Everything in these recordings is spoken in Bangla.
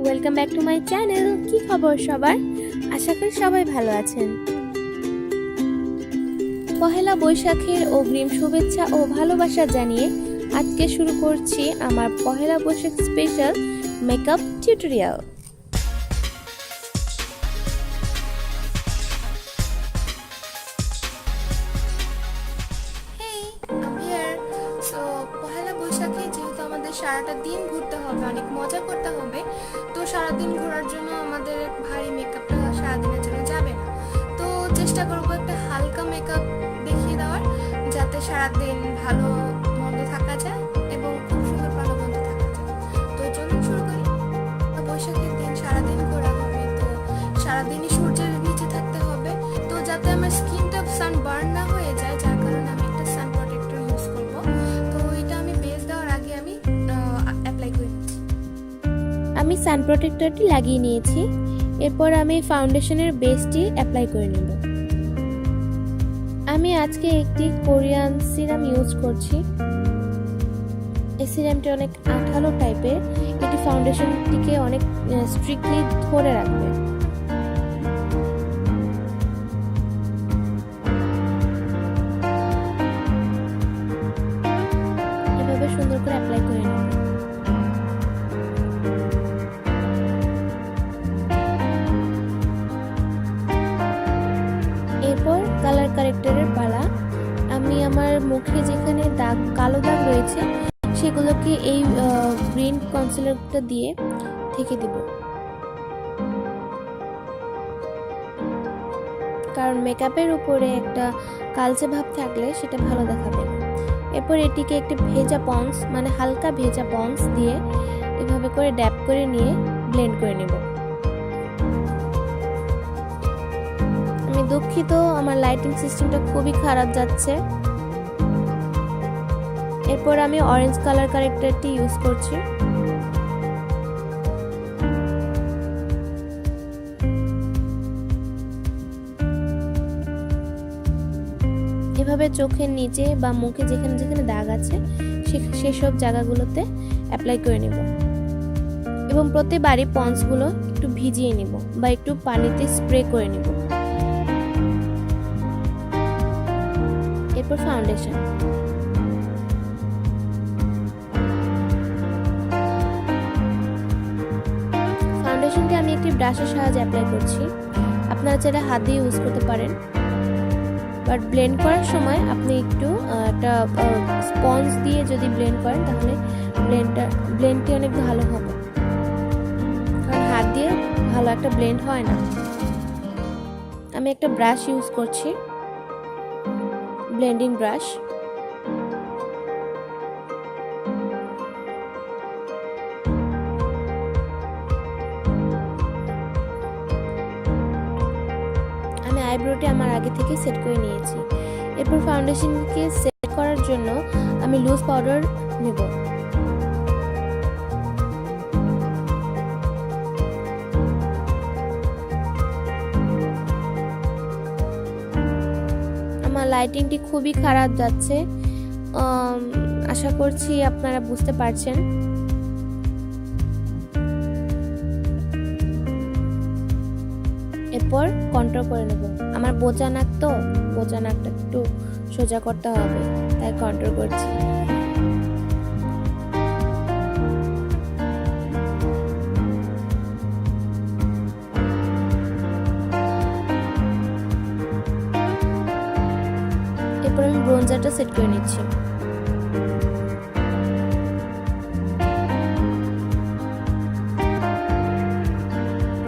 Welcome back to my channel. কি খবর সবার? আশা করি সবাই ভালো আছেন। পহেলা বৈশাখের অগ্রিম শুভেচ্ছা ও ভালোবাসা জানিয়ে আজকে শুরু করছি আমার Pohela Boishakh special makeup tutorial. পহেলা বৈশাখে যেহেতু আমাদের সারাটা দিন ঘুরতে হবে, অনেক মজা করতে হবে, তো সারাদিন ঘোরার জন্য আমাদের ভারী মেকআপটা সারাদিনের জন্য যাবে না। তো চেষ্টা করবো একটা হালকা মেকআপ দেখিয়ে দেওয়ার, যাতে সারাদিন ভালো মন্দ থাকা যায় এবং খুব সুন্দর প্রাণবন্ত থাকা যায়। তো চলুন শুরু করি। বৈশাখের দিন সারাদিন ঘোরা হবে, তো সারাদিনই সূর্যের নিচে থাকতে হবে, তো যাতে আমার স্কিনটা সান বার্ন না হয়ে যায়, যার কারণে আমি একটা সান প্রোটেক্টর ইউজ করব। তো এটা আমি বেস দেওয়ার আগে আমি অ্যাপ্লাই করে নিচ্ছি। আমি সান প্রোটেক্টরটি লাগিয়ে নিয়েছি। এরপর আমি ফাউন্ডেশনের বেসটি অ্যাপ্লাই করে নেব। আমি আজকে একটি কোরিয়ান সিরাম ইউজ করছি। এই সিরামটি অনেক আঠালো টাইপের, এটি ফাউন্ডেশনটিকে অনেক স্ট্রিক্টলি ধরে রাখবে। এভাবে সুন্দর করে অ্যাপ্লাই করে নেব। এরপর কালার কারেক্টরের পালা। আমি আমার মুখে যেখানে দাগ, কালো দাগ রয়েছে, সেগুলোকে এই গ্রিন কনসিলারটা দিয়ে ঢেকে দেব, কারণ মেকআপের উপরে একটা কালচে ভাব থাকলে সেটা ভালো দেখাবে না। এরপর এটিকে একটি ভেজা পন্স, মানে হালকা ভেজা পন্স দিয়ে এভাবে করে ড্যাপ করে নিয়ে ব্লেন্ড করে নেব। আমি দুঃখিত, আমার লাইটিং সিস্টেমটা খুবই খারাপ যাচ্ছে। এরপর আমি অরেঞ্জ কালার কারেক্টরটি ইউজ করছি। এভাবে চোখের নিচে বা মুখে যেখানে যেখানে দাগ আছে সেসব জায়গাগুলোতে অ্যাপ্লাই করে নেব এবং প্রতিবারই পন্সগুলো একটু ভিজিয়ে নেব বা একটু পানিতে স্প্রে করে নেব। এরপর ফাউন্ডেশন। ফাউন্ডেশনটি আমি একটি ব্রাশের সাহায্যে অ্যাপ্লাই করছি। আপনারা চাইলে হাত দিয়ে ইউজ করতে পারেন, বাট ব্লেন্ড করার সময় আপনি একটু একটা স্পঞ্জ দিয়ে যদি ব্লেন্ড করেন তাহলে ব্লেন্ডটি অনেক ভালো হবে, কারণ হাত দিয়ে ভালো একটা ব্লেন্ড হয় না। আমি একটা ব্রাশ ইউজ করছি, ব্লেন্ডিং ব্রাশ। আমি আইব্রোটি আমার আগে থেকে সেট করে নিয়েছি। এরপর ফাউন্ডেশনকে সেট করার জন্য আমি লুজ পাউডার নেব। আমার লাইটিংটি খুবই খারাপ যাচ্ছে, আশা করছি আপনারা বুঝতে পারছেন। এরপর কন্ট্রোল করে নেব। আমার বোচা নাক, তো বোচা নাকটা একটু সোজা করতে হবে, তাই কন্ট্রোল করছি। এরপর আমি ব্রোঞ্জারটা সেট করে নিচ্ছি।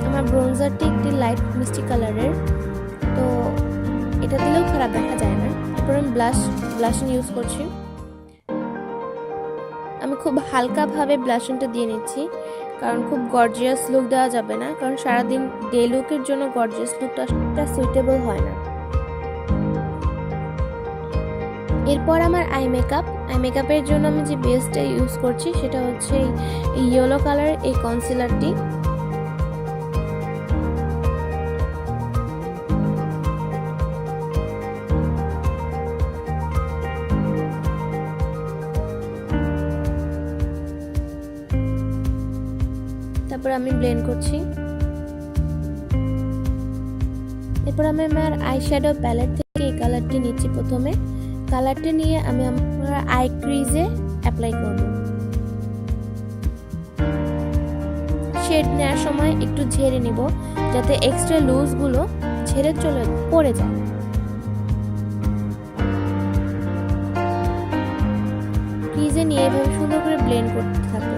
আমার ব্রোঞ্জারটি একটি লাইট মিষ্টি কালারের, তো এটা দিলেও খারাপ দেখা যায় না। এরপর আমি ব্লাশন ইউজ করছি। আমি খুব হালকাভাবে ব্লাশনটা দিয়ে নিচ্ছি, কারণ খুব গর্জিয়াস লুক দেওয়া যাবে না, কারণ সারাদিন ডে লুকের জন্য গর্জিয়াস লুকটা সুইটেবল হয় না। এরপর আমার আই মেকআপের জন্য আমি যে বেসটা ইউজ করছি সেটা হচ্ছে এই ইয়েলো কালার এই কনসিলারটি। তারপর আমি ব্লেন্ড করছি। এরপর আমি আমার আই শ্যাডো প্যালেট থেকে এই কালারটি নিচ্ছি। প্রথমে কালারটি নিয়ে আমি আমার আই ক্রিজে অ্যাপ্লাই করব। শেড নেওয়ার সময় একটু ঝেড়ে নিব যাতে এক্সট্রা লুজগুলো ঝেড়ে পড়ে যায়। ক্রিজে নিয়ে এভাবে সুন্দর করে ব্লেন্ড করতে থাকবো।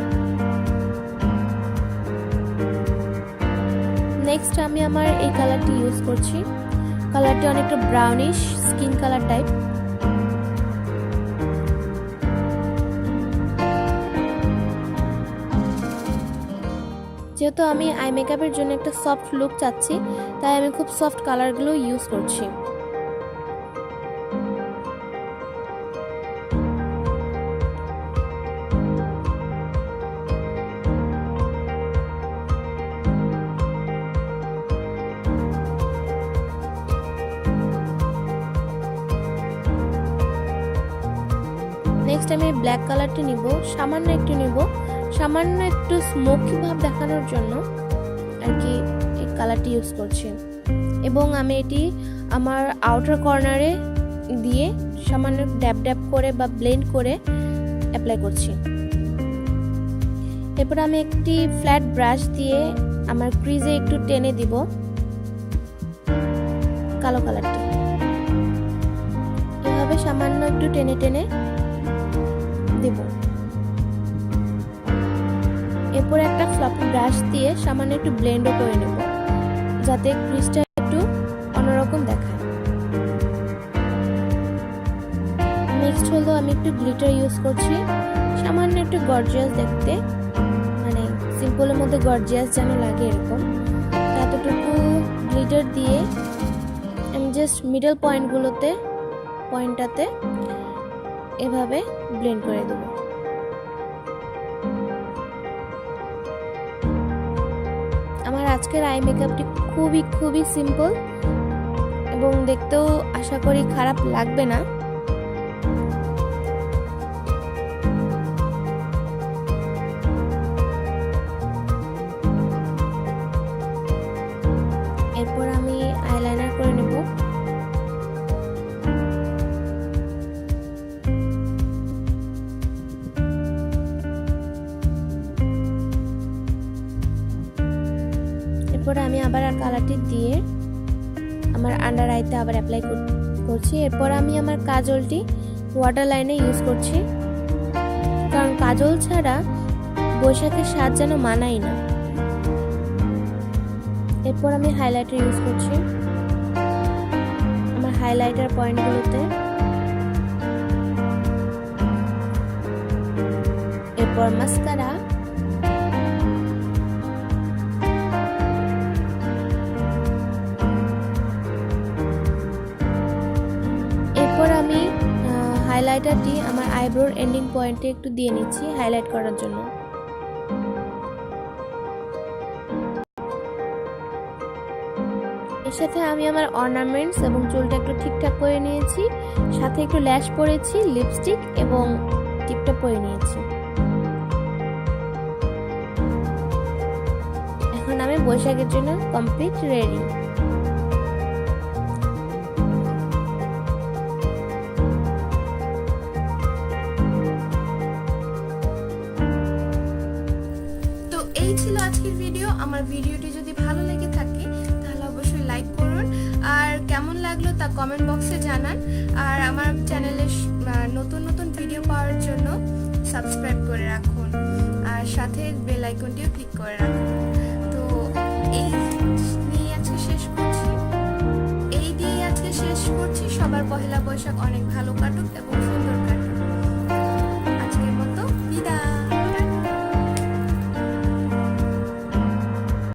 নেক্সট আমি আমার এই কালারটি ইউজ করছি। কালারটি অনেকটা ব্রাউনিশ স্কিন কালার টাইপ। যেহেতু আমি আই মেকআপের জন্য একটা সফট লুক চাচ্ছি, তাই আমি খুব সফট কালারগুলো ইউজ করছি। নেক্সট আমি ব্ল্যাক কালারটি নিব, সামান্য একটু স্মোকি ভাব দেখানোর জন্য আর কি এই কালারটি ইউজ করছি। এবং আমি এটি আমার আউটার কর্নারে দিয়ে সামান্য ড্যাব ড্যাব করে বা ব্লেন্ড করে অ্যাপ্লাই করছি। এরপর আমি একটি ফ্ল্যাট ব্রাশ দিয়ে আমার ক্রিজে একটু টেনে দিব কালো কালারটি। এভাবে সামান্য একটু টেনে টেনে দেব। এরপর একটা ফ্লপি ব্রাশ দিয়ে সামান্য একটু ব্লেন্ডও করে নেব যাতে ক্রিজটা একটু অন্যরকম দেখায়। নেক্সট হলো আমি একটু গ্লিটার ইউজ করছি, সামান্য একটু গর্জিয়াস দেখতে, মানে সিম্পলের মধ্যে গর্জিয়াস যেন লাগে এরকম। এতটুকু গ্লিটার দিয়ে আমি জাস্ট মিডল পয়েন্টটাতে এভাবে ব্লেন্ড করে দেব। আমার আজকের আই মেকআপটি খুবই সিম্পল এবং দেখতেও আশা করি খারাপ লাগবে না। এরপর আমি আইলাইনার করে নেব। এরপর আমি আবার কালারটি দিয়ে আমার আন্ডার আইতে আবার অ্যাপ্লাই করছি। এরপর আমি আমার কাজলটি ওয়াটার লাইনে ইউজ করছি, কারণ কাজল ছাড়া বৈশাখের স্বাদ যেন মানাই না। এরপর আমি হাইলাইটার ইউজ করছি আমার হাইলাইটার পয়েন্টগুলোতে। এরপর মাস্কারা। এরপর আমি হাইলাইটারটি আমার আইব্রোর এন্ডিং পয়েন্টে একটু দিয়ে নিচ্ছি হাইলাইট করার জন্য। এর সাথে আমি আমার অর্নামেন্টস এবং চুলটা একটু ঠিকঠাক করে নিয়েছি, সাথে একটু ল্যাশ পরেছি, লিপস্টিক এবং টিপটা পরে নিয়েছি। এখন আমি বৈশাখের জন্য কমপ্লিট রেডি। তো এই ছিল আজকের ভিডিও। আমার ভিডিওটি যদি ভালো লেগে থাকে তাহলে অবশ্যই লাইক করুন, আর কেমন লাগলো তা কমেন্ট বক্সে জানান। আর আমার চ্যানেলে নতুন ভিডিও পাওয়ার জন্য সাবস্ক্রাইব করে রাখুন, আর সাথে বেল আইকনটিও ক্লিক করে রাখুন। তো এই দিয়ে আজকে শেষ করছি। সবার পহেলা বৈশাখ অনেক ভালো কাটুক এবং সুন্দর কাটুক।